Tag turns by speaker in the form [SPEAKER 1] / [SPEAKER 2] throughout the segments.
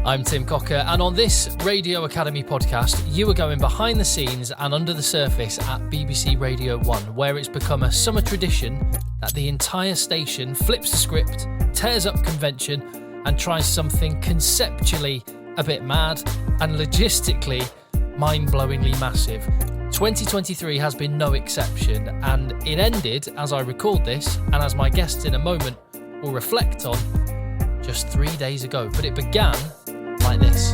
[SPEAKER 1] I'm Tim Cocker, and on this Radio Academy podcast, you are going behind the scenes and under the surface at BBC Radio 1, where it's become a summer tradition that the entire station flips the script, tears up convention, and tries something conceptually a bit mad and logistically mind-blowingly massive. 2023 has been no exception, and it ended, as I record this, and as my guests in a moment will reflect on, just 3 days ago. But it began like this.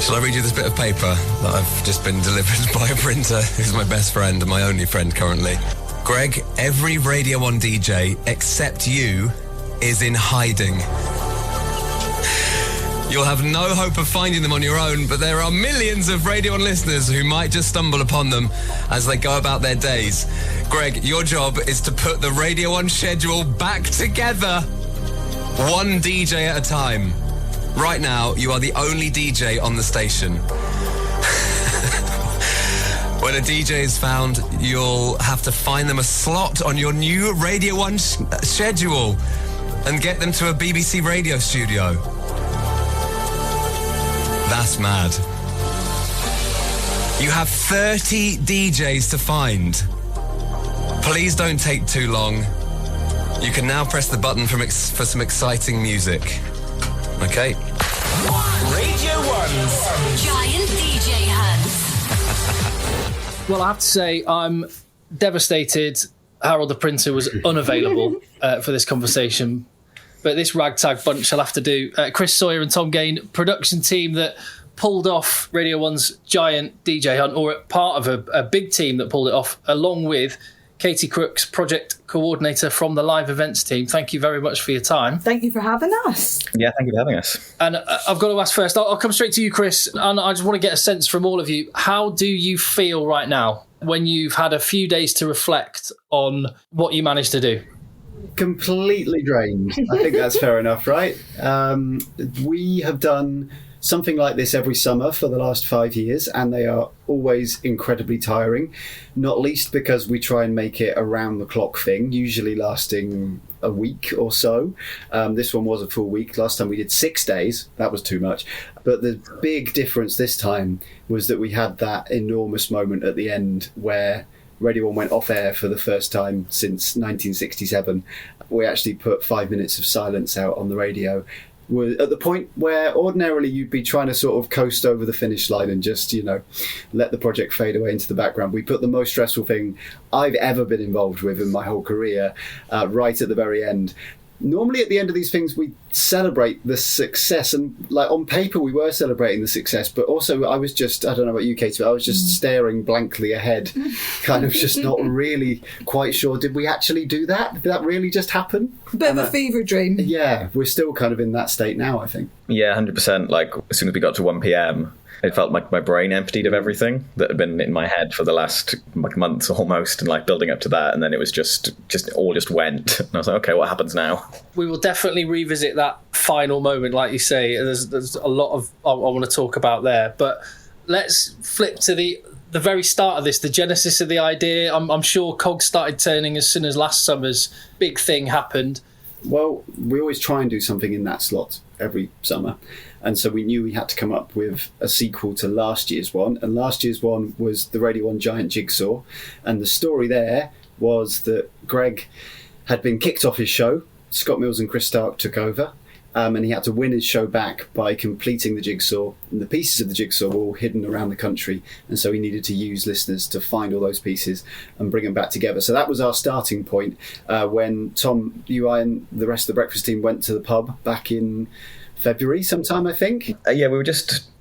[SPEAKER 2] Shall I read you this bit of paper that I've just been delivered by a printer who's my best friend and my only friend currently? Greg, every Radio 1 DJ except you is in hiding. You'll have no hope of finding them on your own, but there are millions of Radio 1 listeners who might just stumble upon them as they go about their days. Greg, your job is to put the Radio 1 schedule back together, one DJ at a time. Right now, you are the only DJ on the station. When a DJ is found, you'll have to find them a slot on your new Radio 1 schedule and get them to a BBC radio studio. That's mad. You have 30 DJs to find. Please don't take too long. You can now press the button for some exciting music. Okay.
[SPEAKER 3] Radio 1's Giant DJ Hunt.
[SPEAKER 1] Well, I have to say, I'm devastated Harold the Printer was unavailable for this conversation. But this ragtag bunch I'll have to do. Chris, Sawyer and Tom Gane, production team that pulled off Radio 1's Giant DJ Hunt, or part of a big team that pulled it off, along with Katie Crooks, Project Co-ordinator from the live events team. Thank you very much for your time.
[SPEAKER 4] Thank you for having us.
[SPEAKER 5] Yeah, thank you for having us.
[SPEAKER 1] And I've got to ask first, I'll come straight to you, Chris, and I just want to get a sense from all of you. How do you feel right now when you've had a few days to reflect on what you managed to do?
[SPEAKER 6] Completely drained. I think that's fair enough, right? We have done something like this every summer for the last 5 years, and they are always incredibly tiring, not least because we try and make it a round-the-clock thing, usually lasting a week or so. This one was a full week. Last time we did 6 days. That was too much. But the big difference this time was that we had that enormous moment at the end where Radio 1 went off air for the first time since 1967. We actually put 5 minutes of silence out on the radio. We're at the point where ordinarily you'd be trying to sort of coast over the finish line and just, let the project fade away into the background. We put the most stressful thing I've ever been involved with in my whole career right at the very end. Normally at the end of these things, we celebrate the success, and like on paper, we were celebrating the success, but also I was just, I don't know about you, Katie, but I was just staring blankly ahead, kind of just not really quite sure, did we actually do that? Did that really just happen?
[SPEAKER 4] Bit of a fever dream.
[SPEAKER 6] Yeah, we're still kind of in that state now, I think.
[SPEAKER 5] Yeah, 100%. Like, as soon as we got to 1 p.m, it felt like my brain emptied of everything that had been in my head for the last months almost, and like building up to that, and then it was just all went. And I was like, okay, what happens now?
[SPEAKER 1] We will definitely revisit that final moment, like you say. There's a lot of I want to talk about there, but let's flip to the very start of this, the genesis of the idea. I'm sure cogs started turning as soon as last summer's big thing happened.
[SPEAKER 6] Well, we always try and do something in that slot every summer. And so we knew we had to come up with a sequel to last year's one. And last year's one was the Radio 1 Giant Jigsaw. And the story there was that Greg had been kicked off his show. Scott Mills and Chris Stark took over. And he had to win his show back by completing the jigsaw. And the pieces of the jigsaw were all hidden around the country. And so he needed to use listeners to find all those pieces and bring them back together. So that was our starting point when Tom, you, I, and the rest of the breakfast team went to the pub back in February sometime, I think.
[SPEAKER 5] Yeah, we were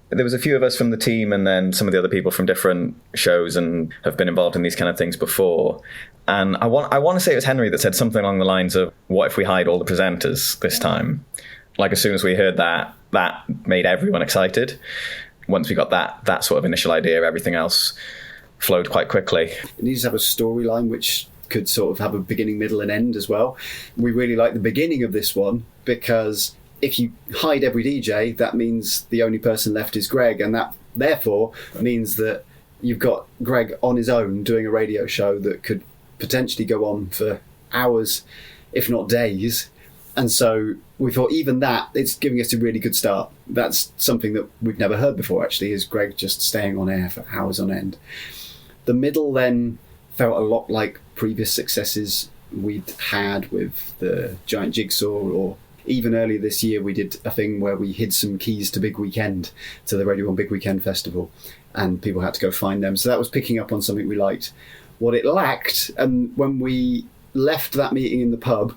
[SPEAKER 5] there was a few of us from the team and then some of the other people from different shows and have been involved in these kind of things before. And I want to say it was Henry that said something along the lines of, what if we hide all the presenters this time? Like, as soon as we heard that made everyone excited. Once we got that sort of initial idea, everything else flowed quite quickly.
[SPEAKER 6] It needs to have a storyline which could sort of have a beginning, middle and end as well. We really like the beginning of this one because if you hide every DJ, that means the only person left is Greg, and that therefore means that you've got Greg on his own doing a radio show that could potentially go on for hours, if not days. And so we thought even that, it's giving us a really good start. That's something that we've never heard before, actually, is Greg just staying on air for hours on end. The middle then felt a lot like previous successes we'd had with the Giant Jigsaw, or even earlier this year we did a thing where we hid some keys to Big Weekend, to the Radio 1 Big Weekend Festival, and people had to go find them. So that was picking up on something we liked. What it lacked, and when we left that meeting in the pub,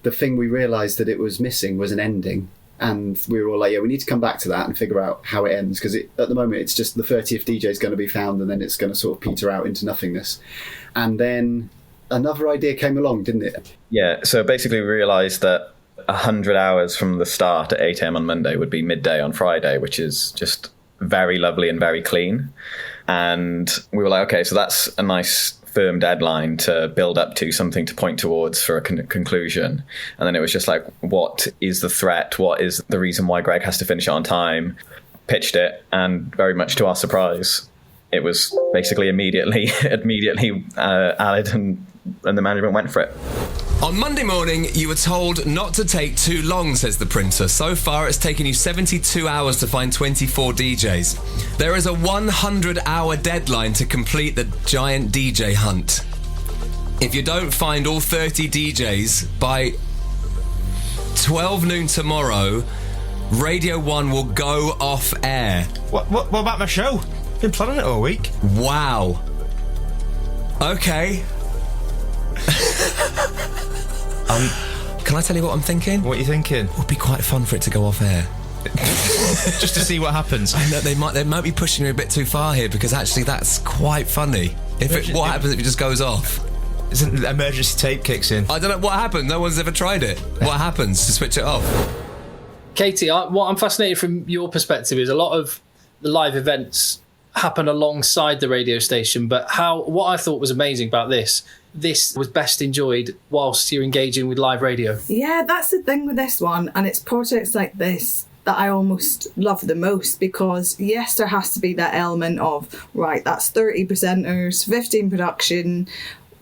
[SPEAKER 6] the thing we realised that it was missing was an ending. And we were all like, yeah, we need to come back to that and figure out how it ends, because at the moment it's just the 30th DJ is going to be found and then it's going to sort of peter out into nothingness. And then another idea came along, didn't it?
[SPEAKER 5] Yeah, so basically we realised that 100 hours from the start at 8 a.m. on Monday would be midday on Friday, which is just very lovely and very clean. And we were like, okay, so that's a nice firm deadline to build up to, something to point towards for a conclusion. And then it was just like, what is the threat? What is the reason why Greg has to finish it on time? Pitched it, and very much to our surprise, it was basically immediately added, and the management went for it.
[SPEAKER 2] On Monday morning, you were told not to take too long, says the printer. So far, it's taken you 72 hours to find 24 DJs. There is a 100-hour deadline to complete the giant DJ hunt. If you don't find all 30 DJs by 12 noon tomorrow, Radio 1 will go off air.
[SPEAKER 7] What about my show? Been planning it all week.
[SPEAKER 2] Wow. Okay. Can I tell you what I'm thinking?
[SPEAKER 7] What are you thinking?
[SPEAKER 2] It would be quite fun for it to go off air.
[SPEAKER 7] Just to see what happens.
[SPEAKER 2] I know they might be pushing you a bit too far here, because actually that's quite funny. What happens if it just goes off?
[SPEAKER 7] Isn't emergency tape kicks in?
[SPEAKER 2] I don't know what happens. No one's ever tried it. What happens to switch it off?
[SPEAKER 1] Katie, what I'm fascinated from your perspective is a lot of the live events happen alongside the radio station, but what I thought was amazing about this was best enjoyed whilst you're engaging with live radio.
[SPEAKER 4] Yeah, that's the thing with this one, and it's projects like this that I almost love the most, because yes, there has to be that element of, right, that's 30 presenters, 15 production,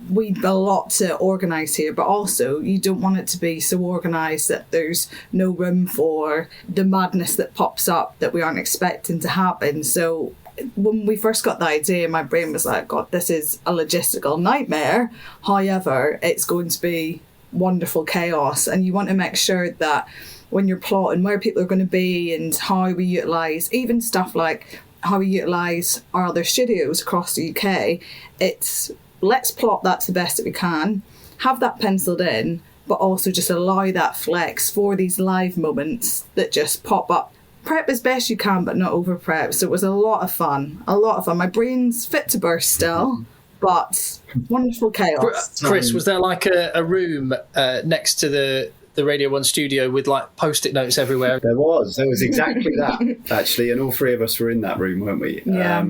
[SPEAKER 4] we've got a lot to organise here, but also you don't want it to be so organised that there's no room for the madness that pops up that we aren't expecting to happen. So when we first got the idea, my brain was like, God, this is a logistical nightmare. However, it's going to be wonderful chaos, and you want to make sure that when you're plotting where people are going to be and how we utilise even stuff like how we utilise our other studios across the UK, it's let's plot that to the best that we can, have that penciled in, but also just allow that flex for these live moments that just pop up. Prep as best you can, but not over prep. So it was a lot of fun. My brain's fit to burst still, but wonderful chaos.
[SPEAKER 1] Chris, was there like a room next to the Radio 1 studio with like post-it notes everywhere?
[SPEAKER 6] There was exactly that, actually, and all three of us were in that room, weren't we?
[SPEAKER 4] Yeah.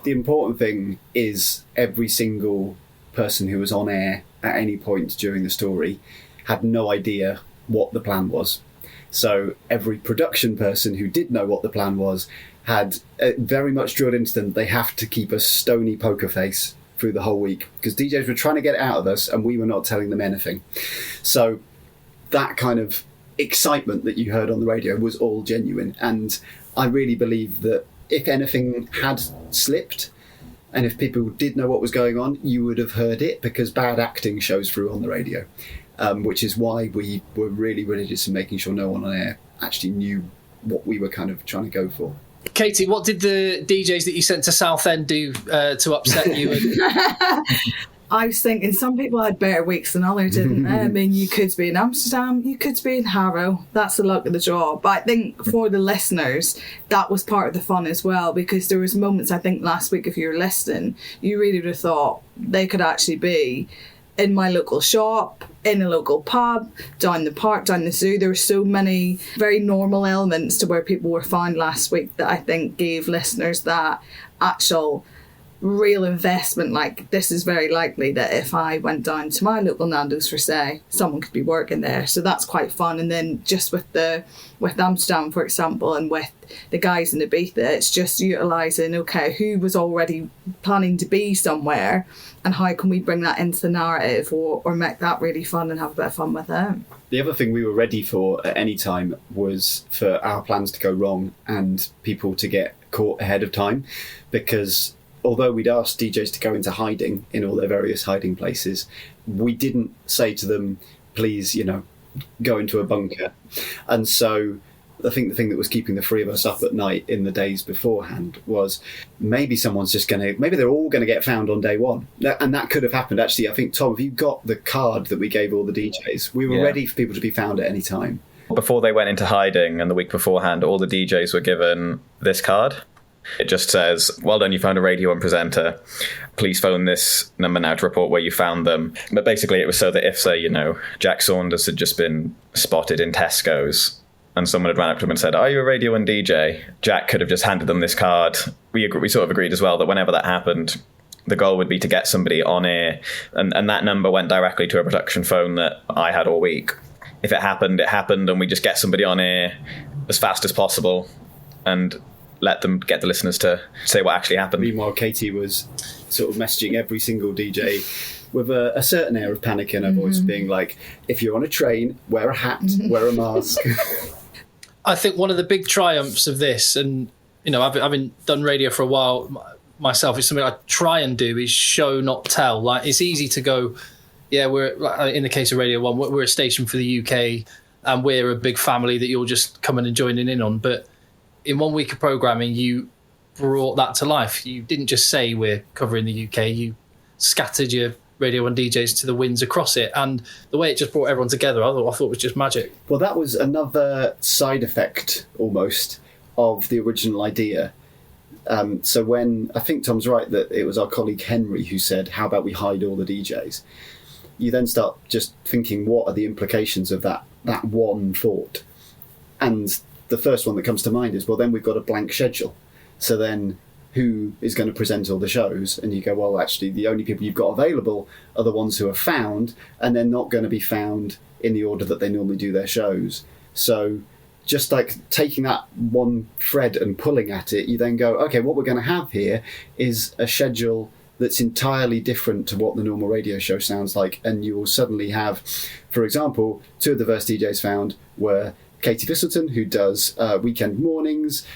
[SPEAKER 6] The important thing is every single person who was on air at any point during the story had no idea what the plan was. So every production person who did know what the plan was had very much drilled into them, they have to keep a stony poker face through the whole week, because DJs were trying to get it out of us and we were not telling them anything. So that kind of excitement that you heard on the radio was all genuine. And I really believe that if anything had slipped, and if people did know what was going on, you would have heard it, because bad acting shows through on the radio. Which is why we were really religious in making sure no one on air actually knew what we were kind of trying to go for.
[SPEAKER 1] Katie, what did the DJs that you sent to Southend do to upset you?
[SPEAKER 4] I was thinking some people had better weeks than others, didn't they? I mean, you could be in Amsterdam, you could be in Harrow. That's the luck of the draw. But I think for the listeners, that was part of the fun as well, because there was moments, I think last week, if you were listening, you really would have thought they could actually be in my local shop, in a local pub, down the park, down the zoo. There were so many very normal elements to where people were found last week that I think gave listeners that actual real investment. Like, this is very likely that if I went down to my local Nando's for say, someone could be working there. So that's quite fun. And then just with Amsterdam, for example, and with the guys in Ibiza, it's just utilising, okay, who was already planning to be somewhere and how can we bring that into the narrative or make that really fun and have a bit of fun with it.
[SPEAKER 6] The other thing we were ready for at any time was for our plans to go wrong and people to get caught ahead of time, because although we'd asked DJs to go into hiding in all their various hiding places, we didn't say to them, please, go into a bunker. And so I think the thing that was keeping the three of us up at night in the days beforehand was maybe they're all going to get found on day one. And that could have happened. Actually, I think, Tom, if you got the card that we gave all the DJs, we were ready for people to be found at any time.
[SPEAKER 5] Before they went into hiding and the week beforehand, all the DJs were given this card. It just says, well done, you found a Radio 1 presenter. Please phone this number now to report where you found them. But basically it was so that if, say, Jack Saunders had just been spotted in Tesco's and someone had ran up to him and said, are you a Radio 1 DJ? Jack could have just handed them this card. We sort of agreed as well that whenever that happened, the goal would be to get somebody on air. And that number went directly to a production phone that I had all week. If it happened, and we just get somebody on air as fast as possible and let them get the listeners to say what actually happened.
[SPEAKER 6] Meanwhile, Katie was sort of messaging every single DJ with a certain air of panic in her voice, being like, if you're on a train, wear a hat, wear a mask.
[SPEAKER 1] I think one of the big triumphs of this, and having done radio for a while myself, it's something I try and do, is show not tell. Like, it's easy to go, yeah, we're, in the case of Radio 1, we're a station for the UK and we're a big family that you're just coming and joining in on. But in 1 week of programming, you brought that to life. You didn't just say we're covering the UK, you scattered your Radio 1 DJs to the winds across it. And the way it just brought everyone together, I thought was just magic.
[SPEAKER 6] Well, that was another side effect, almost, of the original idea. So when, I think Tom's right that it was our colleague Henry who said, how about we hide all the DJs? You then start just thinking, what are the implications of that one thought? And the first one that comes to mind is, well, then we've got a blank schedule. So then who is going to present all the shows? And you go, well, actually, the only people you've got available are the ones who are found, and they're not going to be found in the order that they normally do their shows. So just like taking that one thread and pulling at it, you then go, okay, what we're going to have here is a schedule that's entirely different to what the normal radio show sounds like. And you will suddenly have, for example, two of the first DJs found were Katie Thistleton, who does weekend mornings,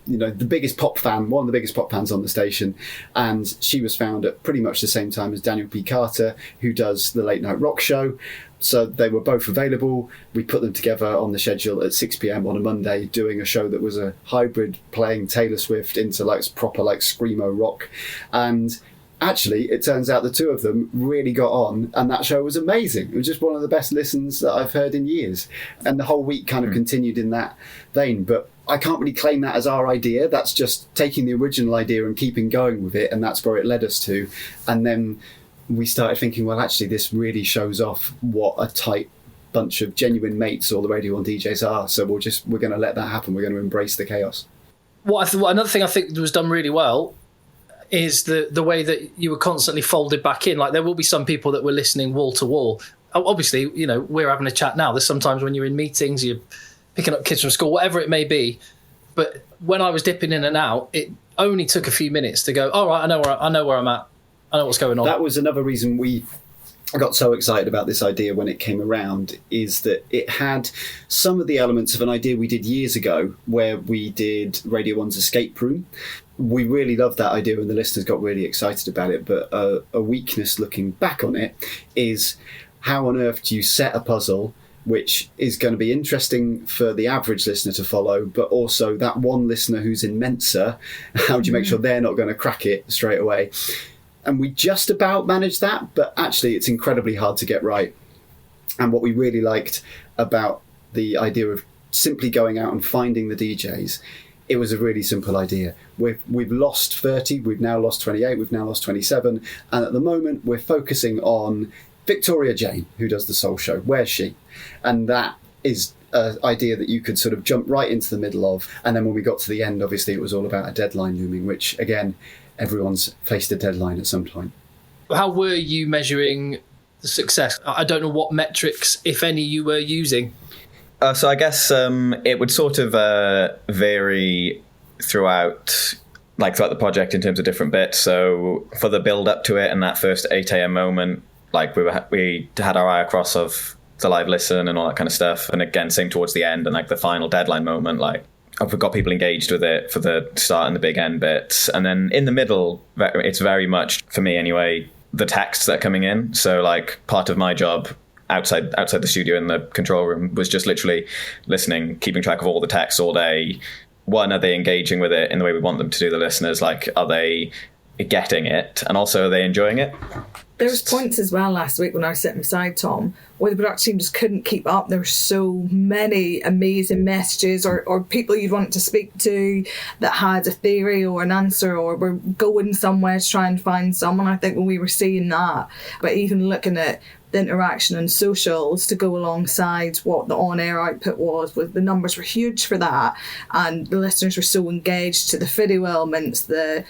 [SPEAKER 6] the biggest pop fan, one of the biggest pop fans on the station, and she was found at pretty much the same time as Daniel P. Carter, who does the late night rock show. So they were both available. We put them together on the schedule at 6 p.m. on a Monday, doing a show that was a hybrid, playing Taylor Swift into proper screamo rock. And actually, it turns out the two of them really got on, and that show was amazing. It was just one of the best listens that I've heard in years. And the whole week kind of continued in that vein. But I can't really claim that as our idea. That's just taking the original idea and keeping going with it, and that's where it led us to. And then we started thinking, well, actually, this really shows off what a tight bunch of genuine mates all the Radio 1 DJs are. So we're going to let that happen. We're going to embrace the chaos.
[SPEAKER 1] Another thing I think was done really well is the way that you were constantly folded back in. Like, there will be some people that were listening wall to wall. Obviously, we're having a chat now. There's sometimes when you're in meetings, you're picking up kids from school, whatever it may be. But when I was dipping in and out, it only took a few minutes to go, all right, I know where I'm at. I know what's going on.
[SPEAKER 6] That was another reason I got so excited about this idea when it came around, is that it had some of the elements of an idea we did years ago where we did Radio 1's Escape Room. We really loved that idea and the listeners got really excited about it, but a weakness looking back on it is how on earth do you set a puzzle which is going to be interesting for the average listener to follow, but also that one listener who's in Mensa, how do you make sure they're not going to crack it straight away? And we just about managed that, but actually it's incredibly hard to get right. And what we really liked about the idea of simply going out and finding the DJs, it was a really simple idea. We've lost 30, we've now lost 28, we've now lost 27, and at the moment we're focusing on Victoria Jane, who does the Soul Show. Where's she? And that is an idea that you could sort of jump right into the middle of. And then when we got to the end, obviously it was all about a deadline looming, which again, everyone's faced a deadline at some point.
[SPEAKER 1] How were you measuring the success? I don't know what metrics, if any, you were using.
[SPEAKER 5] So I guess it would sort of vary throughout the project in terms of different bits. So for the build up to it and that first 8 a.m. moment, like we had our eye across of the live listen and all that kind of stuff. And again, same towards the end and like the final deadline moment, like I've got people engaged with it for the start and the big end bits. And then in the middle, it's very much, for me anyway, the texts that are coming in. So like part of my job outside the studio in the control room was just literally listening, keeping track of all the texts all day. One, are they engaging with it in the way we want them to do, the listeners? Like, are they getting it? And also, are they enjoying it?
[SPEAKER 4] There was points as well last week when I was sitting beside Tom where the production team just couldn't keep up. There were so many amazing messages or people you'd want to speak to that had a theory or an answer or were going somewhere to try and find someone. I think when we were seeing that, but even looking at the interaction and socials to go alongside what the on-air output was the numbers were huge for that, and the listeners were so engaged to the video elements, the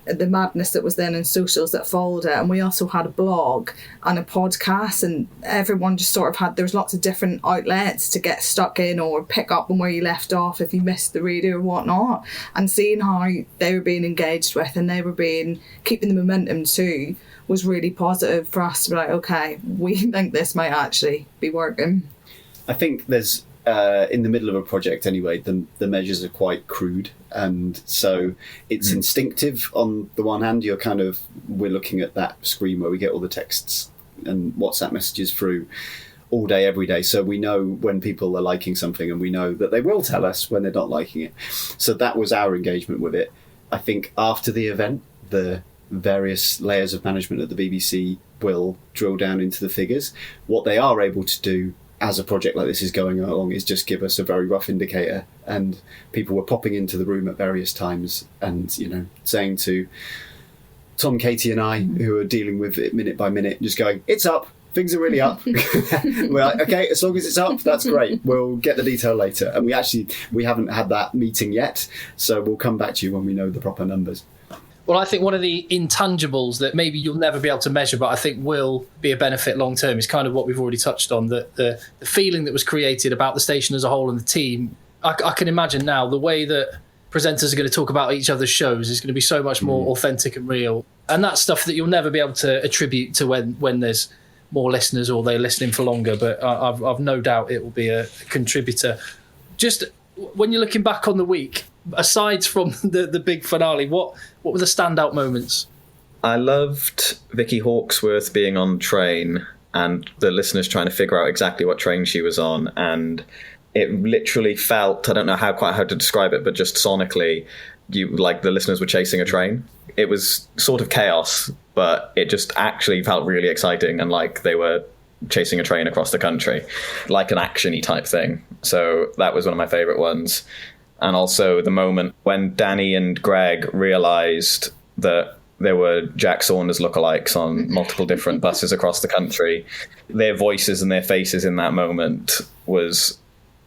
[SPEAKER 4] madness that was then in socials that followed it. And we also had a blog and a podcast, and everyone just sort of had, there was lots of different outlets to get stuck in or pick up on where you left off if you missed the radio or whatnot, and seeing how they were being engaged with and they were keeping the momentum too was really positive for us to be like, okay, we think this might actually be working.
[SPEAKER 6] I think there's in the middle of a project anyway, the measures are quite crude, and so it's instinctive. On the one hand, we're looking at that screen where we get all the texts and WhatsApp messages through all day, every day, so we know when people are liking something, and we know that they will tell us when they're not liking it. So that was our engagement with it. I think after the event, the various layers of management at the BBC will drill down into the figures. What they are able to do as a project like this is going along is just give us a very rough indicator, and people were popping into the room at various times and saying to Tom, Katie and I, who are dealing with it minute by minute, just going, it's up, things are really up. We're like, okay, as long as it's up, that's great, we'll get the detail later. And we haven't had that meeting yet, so we'll come back to you when we know the proper numbers.
[SPEAKER 1] Well, I think one of the intangibles that maybe you'll never be able to measure, but I think will be a benefit long term, is kind of what we've already touched on, the feeling that was created about the station as a whole and the team. I can imagine now the way that presenters are going to talk about each other's shows is going to be so much more authentic and real. And that's stuff that you'll never be able to attribute to when there's more listeners or they're listening for longer. But I've no doubt it will be a contributor. Just when you're looking back on the week, aside from the big finale, what were the standout moments?
[SPEAKER 5] I loved Vicky Hawksworth being on train and the listeners trying to figure out exactly what train she was on, and it literally felt, I don't know how to describe it, but just sonically, the listeners were chasing a train. It was sort of chaos, but it just actually felt really exciting, and like they were chasing a train across the country, like an action-y type thing. So that was one of my favourite ones. And also the moment when Danny and Greg realised that there were Jack Saunders lookalikes on multiple different buses across the country. Their voices and their faces in that moment was,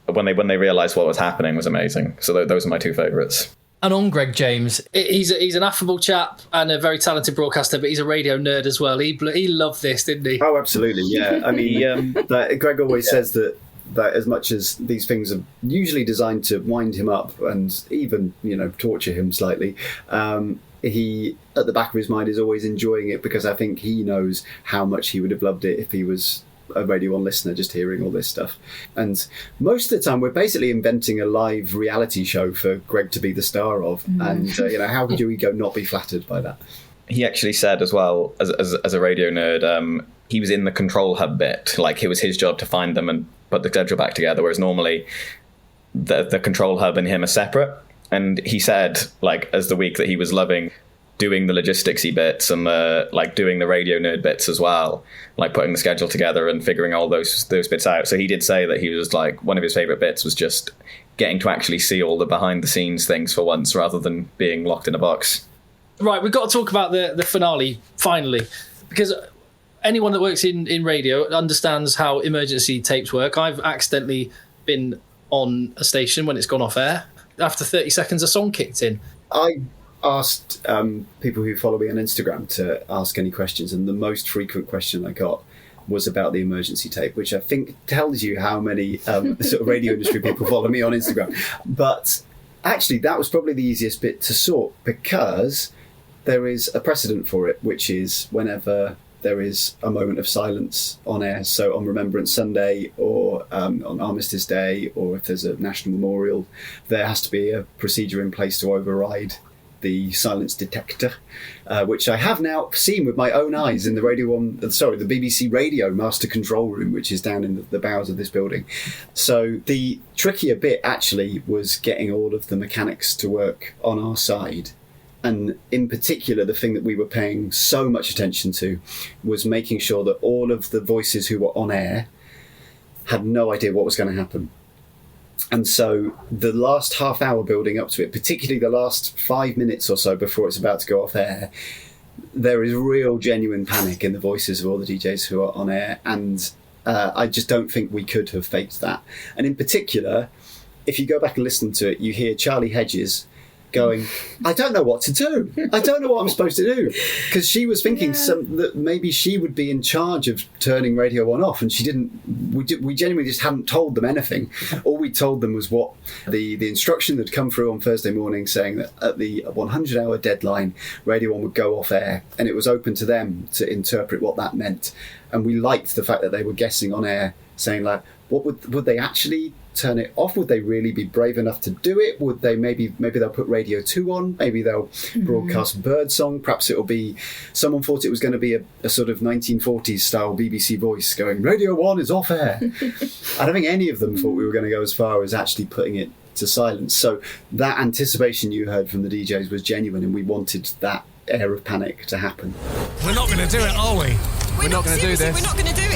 [SPEAKER 5] when they realised what was happening, was amazing. So those are my two favourites.
[SPEAKER 1] And on Greg James, he's an affable chap and a very talented broadcaster, but he's a radio nerd as well. He loved this, didn't he?
[SPEAKER 6] Oh, absolutely, yeah. I mean, Greg always says that as much as these things are usually designed to wind him up and even, torture him slightly, he, at the back of his mind, is always enjoying it, because I think he knows how much he would have loved it if he was a Radio 1 listener, just hearing all this stuff. And most of the time we're basically inventing a live reality show for Greg to be the star of, and how could you go not be flattered by that?
[SPEAKER 5] He actually said as well, as a radio nerd, he was in the control hub bit, like it was his job to find them and put the schedule back together, whereas normally the control hub and him are separate. And he said, like, as the week, that he was loving doing the logisticsy bits and doing the radio nerd bits as well, like putting the schedule together and figuring all those bits out. So he did say that he was like, one of his favourite bits was just getting to actually see all the behind the scenes things for once, rather than being locked in a box.
[SPEAKER 1] Right, we've got to talk about the finale, finally, because anyone that works in radio understands how emergency tapes work. I've accidentally been on a station when it's gone off air. After 30 seconds, a song kicked in.
[SPEAKER 6] I asked people who follow me on Instagram to ask any questions, and the most frequent question I got was about the emergency tape, which I think tells you how many sort of radio industry people follow me on Instagram. But actually, that was probably the easiest bit to sort, because there is a precedent for it, which is whenever there is a moment of silence on air. So on Remembrance Sunday, or on Armistice Day, or if there's a national memorial, there has to be a procedure in place to override the silence detector, which I have now seen with my own eyes in the the BBC Radio Master Control Room, which is down in the bowels of this building. So the trickier bit actually was getting all of the mechanics to work on our side. And in particular, the thing that we were paying so much attention to was making sure that all of the voices who were on air had no idea what was going to happen. And so the last half hour building up to it, particularly the last 5 minutes or so before it's about to go off air, there is real genuine panic in the voices of all the DJs who are on air. And I just don't think we could have faked that. And in particular, if you go back and listen to it, you hear Charlie Hedges going, I don't know what to do. I don't know what I'm supposed to do. Because she was thinking that maybe she would be in charge of turning Radio 1 off, and she didn't. We genuinely just hadn't told them anything. All we told them was what the instruction that had come through on Thursday morning, saying that at the 100-hour deadline, Radio 1 would go off air, and it was open to them to interpret what that meant. And we liked the fact that they were guessing on air, saying like, what would they actually turn it off? Would they really be brave enough to do it? Would they maybe they'll put Radio 2 on? Maybe they'll broadcast Birdsong. Perhaps it'll be, someone thought it was going to be a sort of 1940s style BBC voice going, Radio 1 is off air. I don't think any of them thought we were going to go as far as actually putting it to silence. So that anticipation you heard from the DJs was genuine, and we wanted that air of panic to happen.
[SPEAKER 8] We're not going to do it, are we?
[SPEAKER 9] We're not going to do this. We're not going to do it.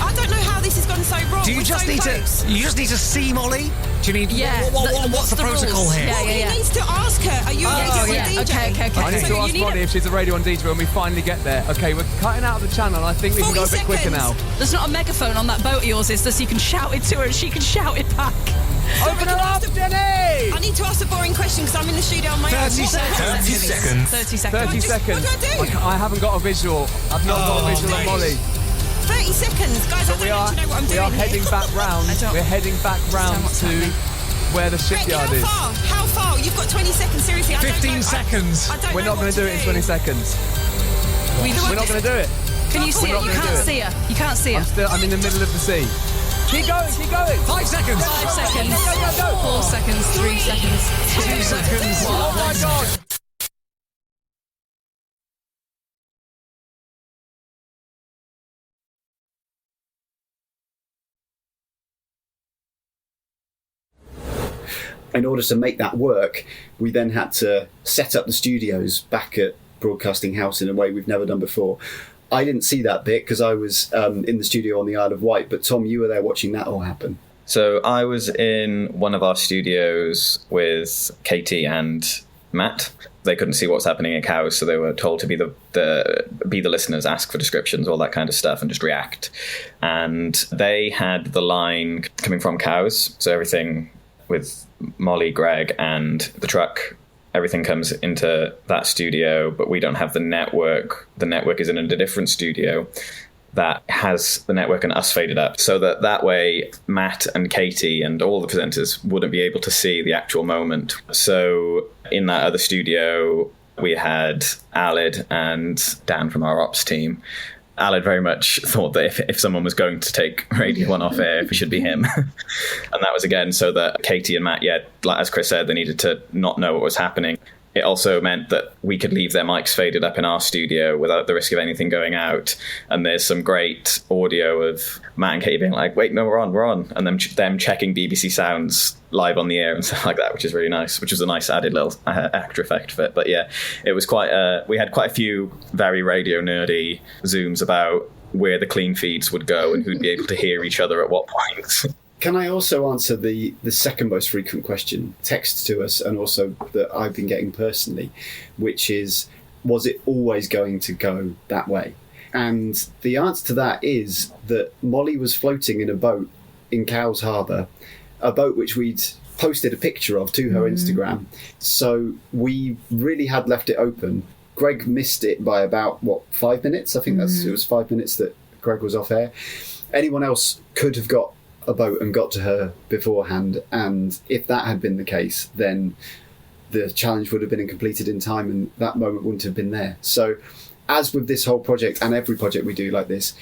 [SPEAKER 9] I don't know how this has gone so wrong.
[SPEAKER 8] Do you just need to see Molly? Do you need?
[SPEAKER 9] Yeah.
[SPEAKER 8] What's the protocol
[SPEAKER 9] rules?
[SPEAKER 8] here?
[SPEAKER 9] He needs to ask her. Are you a Radio 1 DJ?
[SPEAKER 10] Okay. I need to ask Molly if she's a Radio 1 DJ when we finally get there. Okay, we're cutting out of the channel. I think we can go a bit quicker now.
[SPEAKER 11] There's not a megaphone on that boat of yours, is there? So you can shout it to her and she can shout it back.
[SPEAKER 10] Open her up, Jenny!
[SPEAKER 9] I need to ask a boring question because I'm in the studio on my own.
[SPEAKER 8] 30 seconds.
[SPEAKER 11] 30 seconds.
[SPEAKER 10] 30 seconds.
[SPEAKER 9] What do I do?
[SPEAKER 10] I haven't got a visual. I've not got a visual of Molly.
[SPEAKER 9] 30 seconds. Guys, I don't actually know what I'm doing.
[SPEAKER 10] We are heading back round. We're heading back round to where the shipyard is.
[SPEAKER 9] How far? You've got 20 seconds. Seriously,
[SPEAKER 8] 15 seconds.
[SPEAKER 10] We're not going to do it in 20 seconds. We're not going to do it.
[SPEAKER 11] Can you see her? You can't see her. You can't see her.
[SPEAKER 10] I'm in the middle of the sea. Keep going.
[SPEAKER 8] 5 seconds.
[SPEAKER 11] 5 seconds.
[SPEAKER 10] Go.
[SPEAKER 11] 4 seconds. 3 seconds.
[SPEAKER 8] 2 seconds.
[SPEAKER 10] Oh my God.
[SPEAKER 6] In order to make that work, we then had to set up the studios back at Broadcasting House in a way we've never done before. I didn't see that bit because I was in the studio on the Isle of Wight, but Tom, you were there watching that all happen.
[SPEAKER 5] So I was in one of our studios with Katie and Matt. They couldn't see what's happening in Cows, so they were told to be the listeners, ask for descriptions, all that kind of stuff, and just react. And they had the line coming from Cows, so everything with Molly, Greg, and the truck, everything comes into that studio, but we don't have the network. The network is in a different studio that has the network and us faded up, so that way Matt and Katie and all the presenters wouldn't be able to see the actual moment. So in that other studio, we had Alid and Dan from our ops team. Alid very much thought that if someone was going to take Radio 1 off air, it should be him. And that was again so that Katie and Matt, like as Chris said, they needed to not know what was happening. It also meant that we could leave their mics faded up in our studio without the risk of anything going out. And there's some great audio of Matt and Katie being like, wait, no, we're on. And them checking BBC sounds live on the air and stuff like that, which is really nice, which was a nice added little extra effect for it. But yeah, it was we had quite a few very radio nerdy Zooms about where the clean feeds would go and who'd be able to hear each other at what points.
[SPEAKER 6] Can I also answer the second most frequent question, text to us, and also that I've been getting personally, which is, was it always going to go that way? And the answer to that is that Molly was floating in a boat in Cowes Harbour, a boat which we'd posted a picture of to her Instagram. So we really had left it open. Greg missed it by about 5 minutes. I think it was 5 minutes that Greg was off air. Anyone else could have got a boat and got to her beforehand, and if that had been the case, then the challenge would have been completed in time and that moment wouldn't have been there. So as with this whole project and every project we do like this,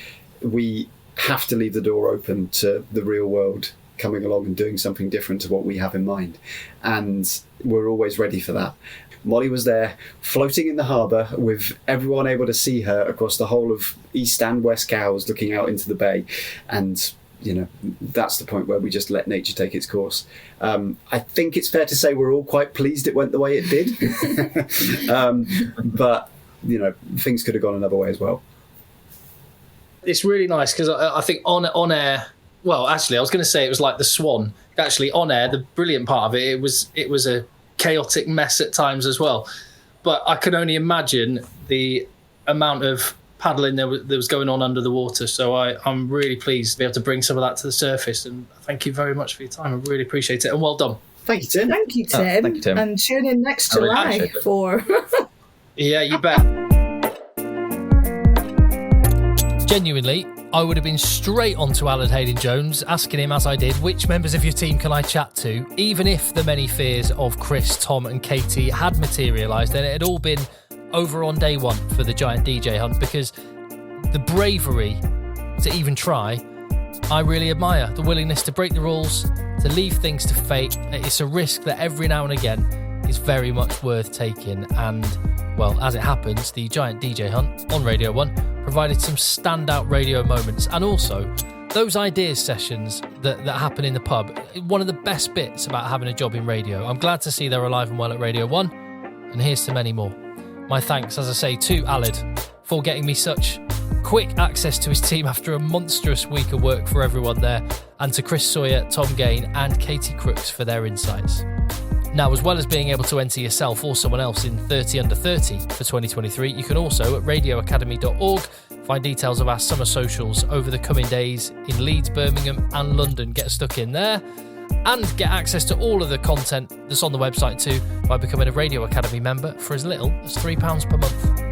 [SPEAKER 6] we have to leave the door open to the real world coming along and doing something different to what we have in mind, and we're always ready for that. Molly was there floating in the harbour with everyone able to see her across the whole of East and West Cowes, looking out into the bay, and that's the point where we just let nature take its course. I think it's fair to say we're all quite pleased it went the way it did. But, things could have gone another way as well.
[SPEAKER 1] It's really nice because I think on air, well, actually, I was going to say it was like the Swan. Actually, on air, the brilliant part of it was a chaotic mess at times as well. But I can only imagine the amount of paddling that was going on under the water. So I'm really pleased to be able to bring some of that to the surface. And thank you very much for your time. I really appreciate it. And well done.
[SPEAKER 6] Thank you, Tim.
[SPEAKER 4] Thank you, Tim.
[SPEAKER 5] Thank you, Tim.
[SPEAKER 4] And tune in next July for...
[SPEAKER 1] Yeah, you bet. Genuinely, I would have been straight on to Alan Hayden-Jones, asking him, as I did, which members of your team can I chat to, even if the many fears of Chris, Tom and Katie had materialised, and it had all been over on day one for the Giant DJ Hunt, because the bravery to even try, I really admire. The willingness to break the rules, to leave things to fate. It's a risk that every now and again is very much worth taking, and, well, as it happens, the Giant DJ Hunt on Radio 1 provided some standout radio moments, and also those ideas sessions that happen in the pub. One of the best bits about having a job in radio. I'm glad to see they're alive and well at Radio 1, and here's to many more. My thanks, as I say, to Aled for getting me such quick access to his team after a monstrous week of work for everyone there, and to Chris Sawyer, Tom Gane and Katie Crooks for their insights. Now, as well as being able to enter yourself or someone else in 30 Under 30 for 2023, you can also, at radioacademy.org, find details of our summer socials over the coming days in Leeds, Birmingham and London. Get stuck in there and get access to all of the content that's on the website too by becoming a Radio Academy member for as little as £3 per month.